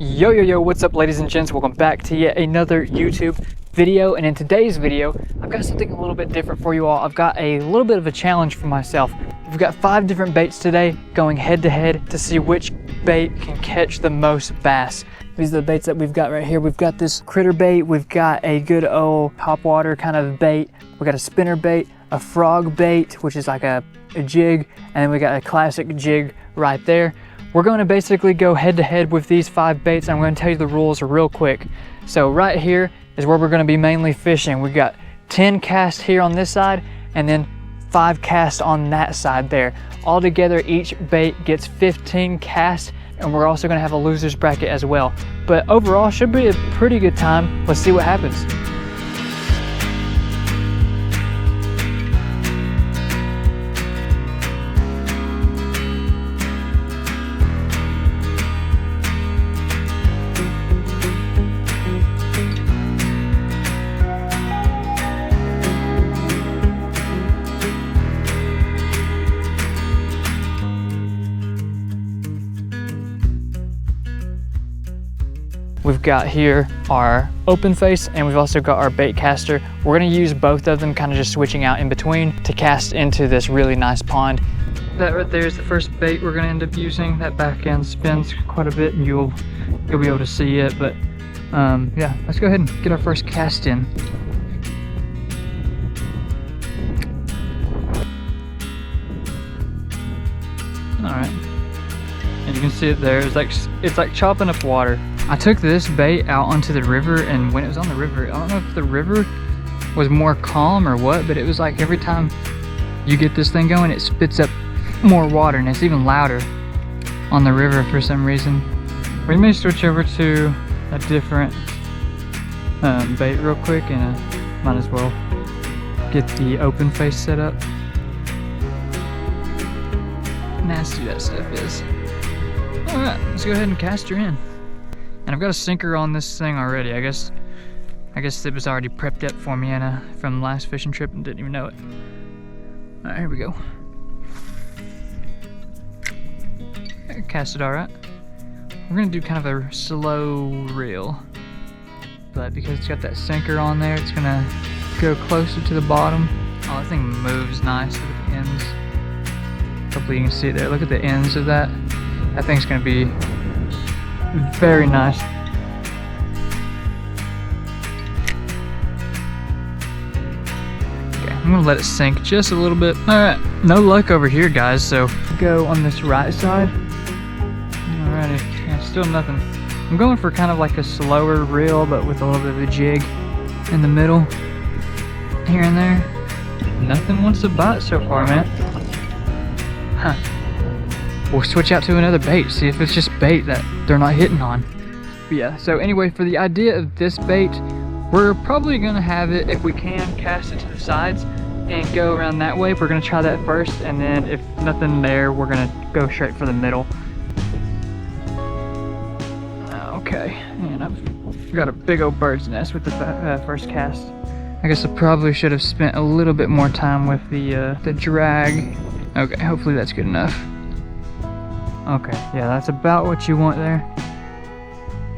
Yo, what's up ladies and gents? Welcome back to yet another YouTube video, and in today's video I've got something a little bit different for you all. I've got a little bit of a challenge for myself. We've got 5 different baits today going head to head to see which bait can catch the most bass. These are the baits that we've got right here. We've got this critter bait, we've got a good old top water kind of bait, we've got a spinner bait, a frog bait, which is like a jig, and then we got a classic jig right there. We're going to basically go head to head with these 5 baits. I'm going to tell you the rules real quick. So right here is where we're going to be mainly fishing. We've got 10 casts here on this side and then 5 casts on that side there. Altogether, each bait gets 15 casts, and we're also going to have a loser's bracket as well. But overall, should be a pretty good time. Let's see what happens. We've got here our open face, and we've also got our bait caster. We're gonna use both of them, kind of just switching out in between to cast into this really nice pond. That right there is the first bait we're gonna end up using. That back end spins quite a bit and you'll be able to see it, but yeah, let's go ahead and get our first cast in. All right, and you can see it there. It's like chopping up water. I took this bait out onto the river, and when it was on the river, I don't know if the river was more calm or what, but it was like every time you get this thing going, it spits up more water, and it's even louder on the river for some reason. We may switch over to a different bait real quick, and might as well get the open face set up. Nasty that stuff is. All right, let's go ahead and cast her in. And I've got a sinker on this thing already. I guess it was already prepped up for me from the last fishing trip and didn't even know it. All right, here we go. Cast it all right. We're gonna do kind of a slow reel, but because it's got that sinker on there, it's gonna go closer to the bottom. Oh, that thing moves nice. Look at the ends. Hopefully you can see it there. Look at the ends of that. That thing's gonna be very nice. Okay, I'm gonna let it sink just a little bit. All right, no luck over here, guys. So go on this right side. Alrighty, yeah, still nothing. I'm going for kind of like a slower reel, but with a little bit of a jig in the middle, here and there. Nothing wants to bite so far, man. Huh. We'll switch out to another bait, see if it's just bait that they're not hitting on. But yeah, so anyway, for the idea of this bait, we're probably gonna have it, if we can, cast it to the sides and go around that way. We're gonna try that first, and then if nothing there, we're gonna go straight for the middle. Okay, and I've got a big old bird's nest with the first cast. I guess I probably should have spent a little bit more time with the drag. Okay, hopefully that's good enough. Okay, yeah, that's about what you want there.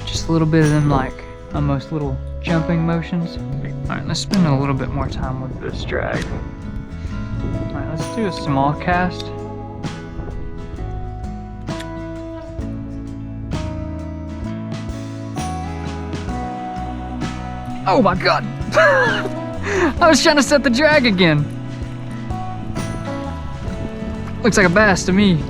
Just a little bit of them, like almost little jumping motions. All right, let's spend a little bit more time with this drag. All right, let's do a small cast. Oh my God! I was trying to set the drag again. Looks like a bass to me.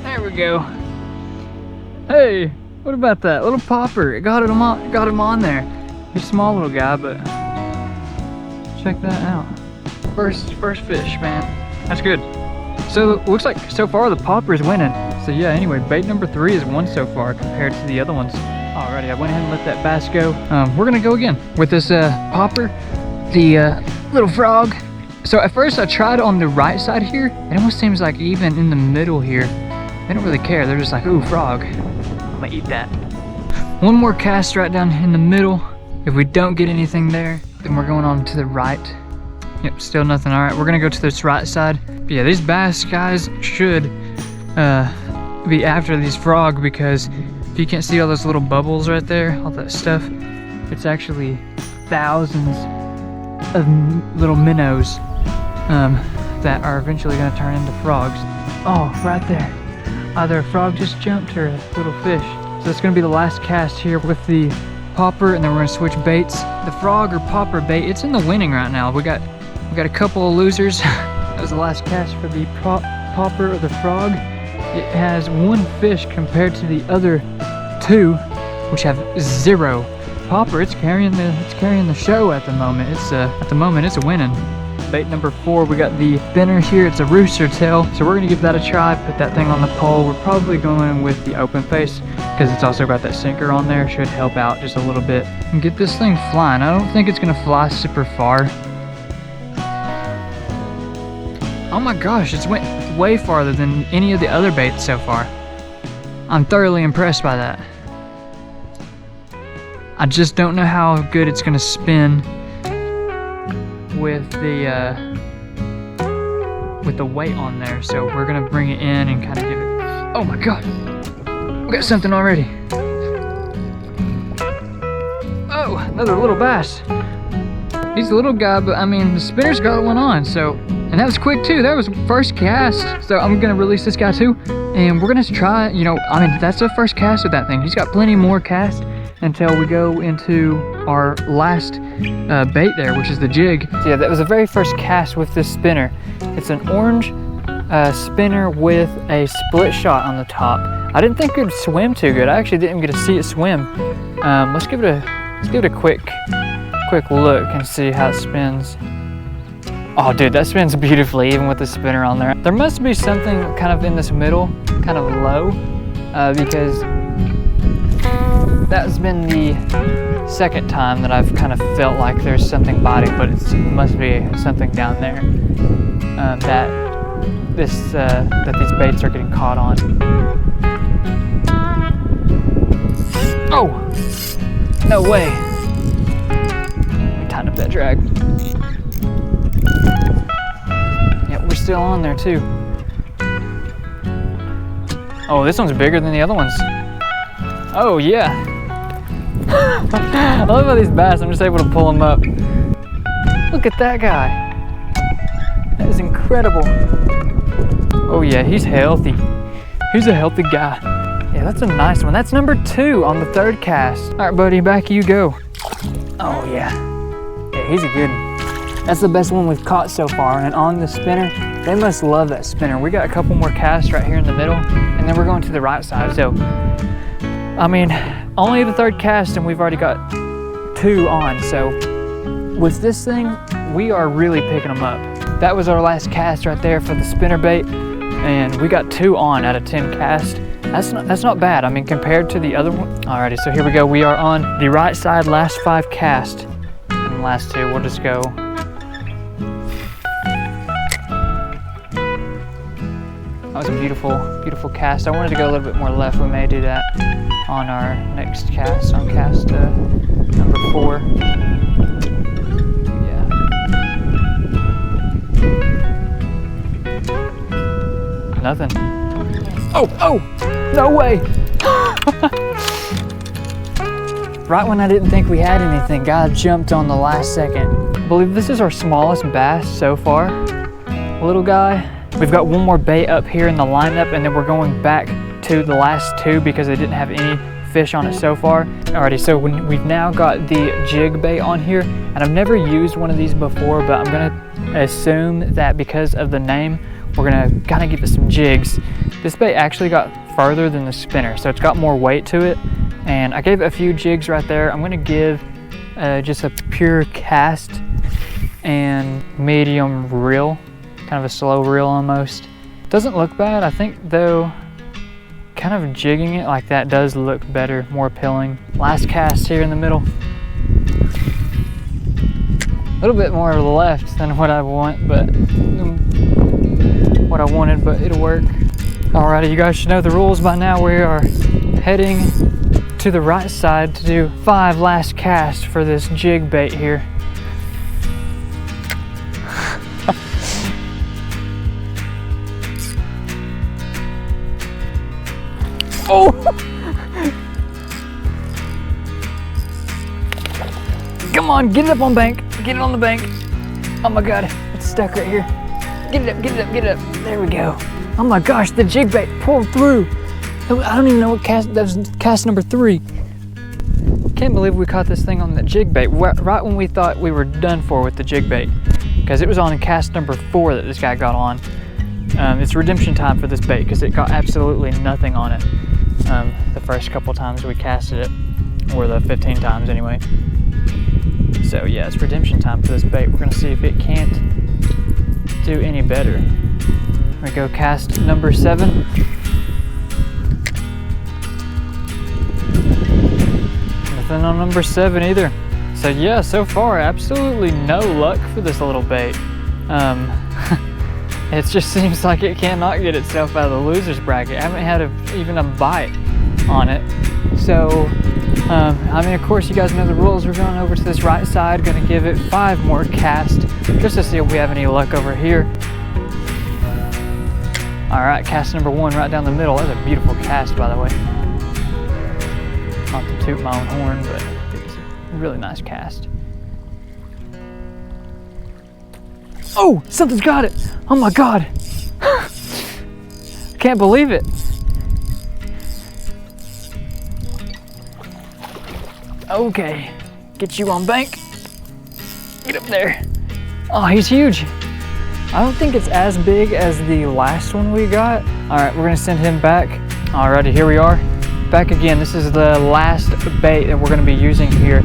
There we go. Hey, what about that little popper? It got him on there. He's a small little guy, but check that out. First fish, man. That's good. So it looks like so far the popper is winning. So yeah, anyway, bait number 3 is won so far compared to the other ones. Alrighty, I went ahead and let that bass go. We're gonna go again with this popper, the little frog. So at first I tried on the right side here. It almost seems like even in the middle here, they don't really care. They're just like, ooh, frog. I'm gonna eat that. One more cast right down in the middle. If we don't get anything there, then we're going on to the right. Yep, still nothing. All right, we're gonna go to this right side. But yeah, these bass guys should be after these frog, because If you can't see all those little bubbles right there, all that stuff, it's actually thousands of little minnows that are eventually going to turn into frogs. Oh, right there. Either a frog just jumped or a little fish. So that's going to be the last cast here with the popper, and then we're going to switch baits. The frog or popper bait, it's in the winning right now. We got a couple of losers. That was the last cast for the popper or the frog. It has one fish compared to the other two, which have 0. Popper, it's carrying the show at the moment. At the moment it's winning. Bait number 4, we got the spinner here. It's a rooster tail, so we're gonna give that a try. Put that thing on the pole. We're probably going with the open face because it's also got that sinker on there. Should help out just a little bit and get this thing flying. I don't think it's gonna fly super far. Oh my gosh, it's went way farther than any of the other baits so far. I'm thoroughly impressed by that. I just don't know how good it's gonna spin with the weight on there. So we're gonna bring it in and kind of give it. Oh my god, we got something already. Oh, another little bass. He's a little guy, but I mean the spinner's got one on. So, and that was quick too. That was first cast. So I'm gonna release this guy too, and we're gonna try. You know, I mean that's the first cast with that thing. He's got plenty more casts until we go into our last bait there, which is the jig. So yeah, that was the very first cast with this spinner. It's an orange spinner with a split shot on the top. I didn't think it would swim too good. I actually didn't get to see it swim. Let's give it a quick look and see how it spins. Oh dude, that spins beautifully even with the spinner on there. There must be something kind of in this middle, kind of low, because that's been the second time that I've kind of felt like there's something biting, but it must be something down there that these baits are getting caught on. Oh, no way. Tighten up that drag. Yeah, we're still on there too. Oh, this one's bigger than the other ones. Oh yeah. I love how these bass, I'm just able to pull them up. Look at that guy. That is incredible. Oh yeah, he's healthy. He's a healthy guy. Yeah, that's a nice one. That's number 2 on the 3rd cast. All right, buddy, back you go. Oh yeah. Yeah, he's a good one. That's the best one we've caught so far. And on the spinner, they must love that spinner. We got a couple more casts right here in the middle, and then we're going to the right side. So, I mean, only the 3rd cast and we've already got 2 on. So with this thing, we are really picking them up. That was our last cast right there for the spinner bait, and we got 2 on out of 10 cast. That's not bad. I mean, compared to the other one. Alrighty, so here we go. We are on the right side, last 5 cast. And the last 2, we'll just go. That was a beautiful, beautiful cast. I wanted to go a little bit more left. We may do that on our next cast, on cast number 4. Yeah. Nothing. Oh, no way. Right when I didn't think we had anything, God jumped on the last second. I believe this is our smallest bass so far. Little guy. We've got one more bait up here in the lineup, and then we're going back to the last 2 because they didn't have any fish on it so far. Alrighty, so we've now got the jig bait on here, and I've never used one of these before, but I'm gonna assume that because of the name, we're gonna kind of give it some jigs. This bait actually got further than the spinner, so it's got more weight to it, and I gave it a few jigs right there. I'm gonna give just a pure cast and medium reel, kind of a slow reel almost. Doesn't look bad. I think though, kind of jigging it like that does look better, more appealing. Last cast here in the middle. A little bit more to the left than what I want, but what I wanted, but it'll work. Alrighty, you guys should know the rules by now. We are heading to the right side to do 5 last casts for this jig bait here. Oh, Come on, get it up on bank. Get it on the bank. Oh my God, it's stuck right here. Get it up, get it up, get it up. There we go. Oh my gosh, the jig bait pulled through. I don't even know what cast, that was cast number 3. Can't believe we caught this thing on the jig bait right when we thought we were done for with the jig bait, because it was on cast number 4 that this guy got on. It's redemption time for this bait because it got absolutely nothing on it the first couple times we casted it, or the 15 times anyway. So yeah, it's redemption time for this bait. We're gonna see if it can't do any better. Here we go, cast number 7. Nothing on number 7 either. So yeah, so far absolutely no luck for this little bait. It just seems like it cannot get itself out of the loser's bracket. I haven't had even a bite on it. So, I mean, of course, you guys know the rules. We're going over to this right side, gonna give it 5 more casts just to see if we have any luck over here. All right, cast number 1 right down the middle. That's a beautiful cast, by the way. Not to toot my own horn, but it's a really nice cast. Oh, something's got it. Oh my God. Can't believe it. Okay, get you on bank. Get up there. Oh, he's huge. I don't think it's as big as the last one we got. All right, we're gonna send him back. Alrighty, here we are. Back again. This is the last bait that we're gonna be using here.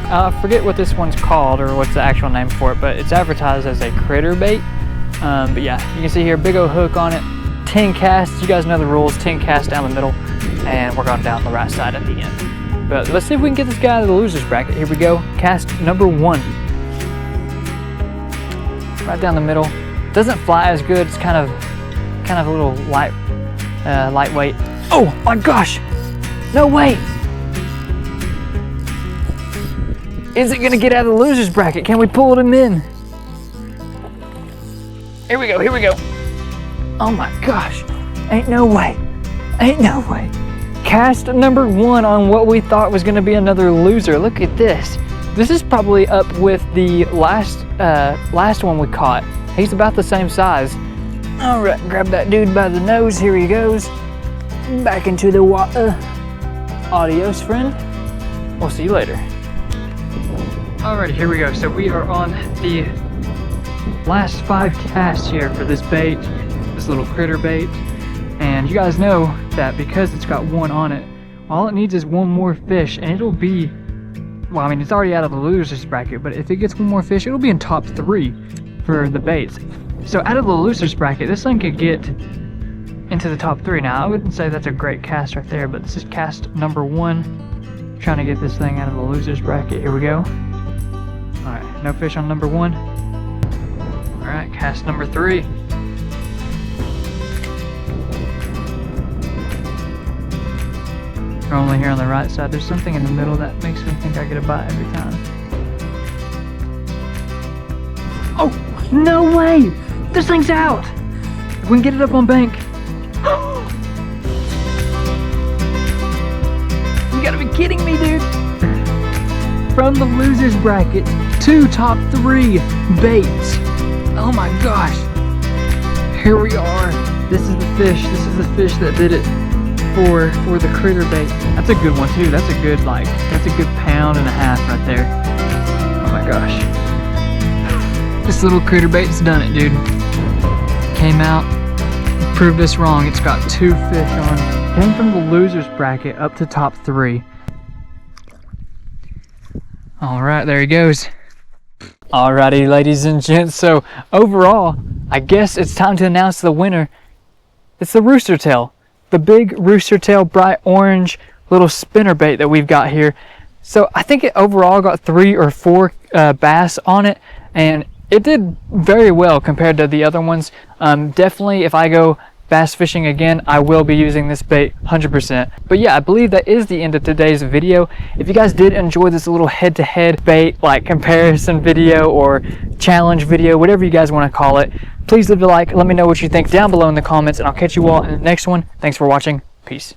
I forget what this one's called or what's the actual name for it, but it's advertised as a critter bait. But yeah, you can see here, big old hook on it, 10 casts. You guys know the rules, 10 casts down the middle, and we're going down the right side at the end. But let's see if we can get this guy out of the loser's bracket. Here we go, cast number 1. Right down the middle. Doesn't fly as good, it's kind of a little lightweight. Oh my gosh, no way. Is it gonna get out of the loser's bracket? Can we pull him in? Here we go, here we go. Oh my gosh, ain't no way, ain't no way. Cast number 1 on what we thought was gonna be another loser. Look at this. This is probably up with the last one we caught. He's about the same size. All right, grab that dude by the nose, here he goes. Back into the water. Adios, friend. We'll see you later. Alright, here we go. So we are on the last 5 casts here for this bait, this little critter bait. And you guys know that because it's got 1 on it, all it needs is 1 more fish and it'll be, well, I mean, it's already out of the loser's bracket, but if it gets 1 more fish, it'll be in top 3 for the baits. So out of the loser's bracket, this thing could get into the top 3. Now, I wouldn't say that's a great cast right there, but this is cast number 1. Trying to get this thing out of the loser's bracket. Here we go. Alright, no fish on number 1. Alright, cast number 3. We're only here on the right side. There's something in the middle that makes me think I get a bite every time. Oh, no way! This thing's out! If we can get it up on bank. You gotta be kidding me, dude! From the loser's bracket to top 3 baits. Oh my gosh. Here we are. This is the fish. This is the fish that did it for the critter bait. That's a good one too. That's a good that's a good 1.5 pounds right there. Oh my gosh. This little critter bait's done it, dude. Came out, proved us wrong. It's got 2 fish on. Came from the loser's bracket up to top 3. All right, there he goes. Alrighty, ladies and gents. So overall, I guess it's time to announce the winner. It's the rooster tail, the big rooster tail, bright orange little spinner bait that we've got here. So I think it overall got 3 or 4 bass on it, and it did very well compared to the other ones. Definitely, if I go bass fishing again, I will be using this bait 100%. But yeah, I believe that is the end of today's video. If you guys did enjoy this little head-to-head bait, like comparison video or challenge video, whatever you guys want to call it, please leave a like. Let me know what you think down below in the comments, and I'll catch you all in the next one. Thanks for watching. Peace.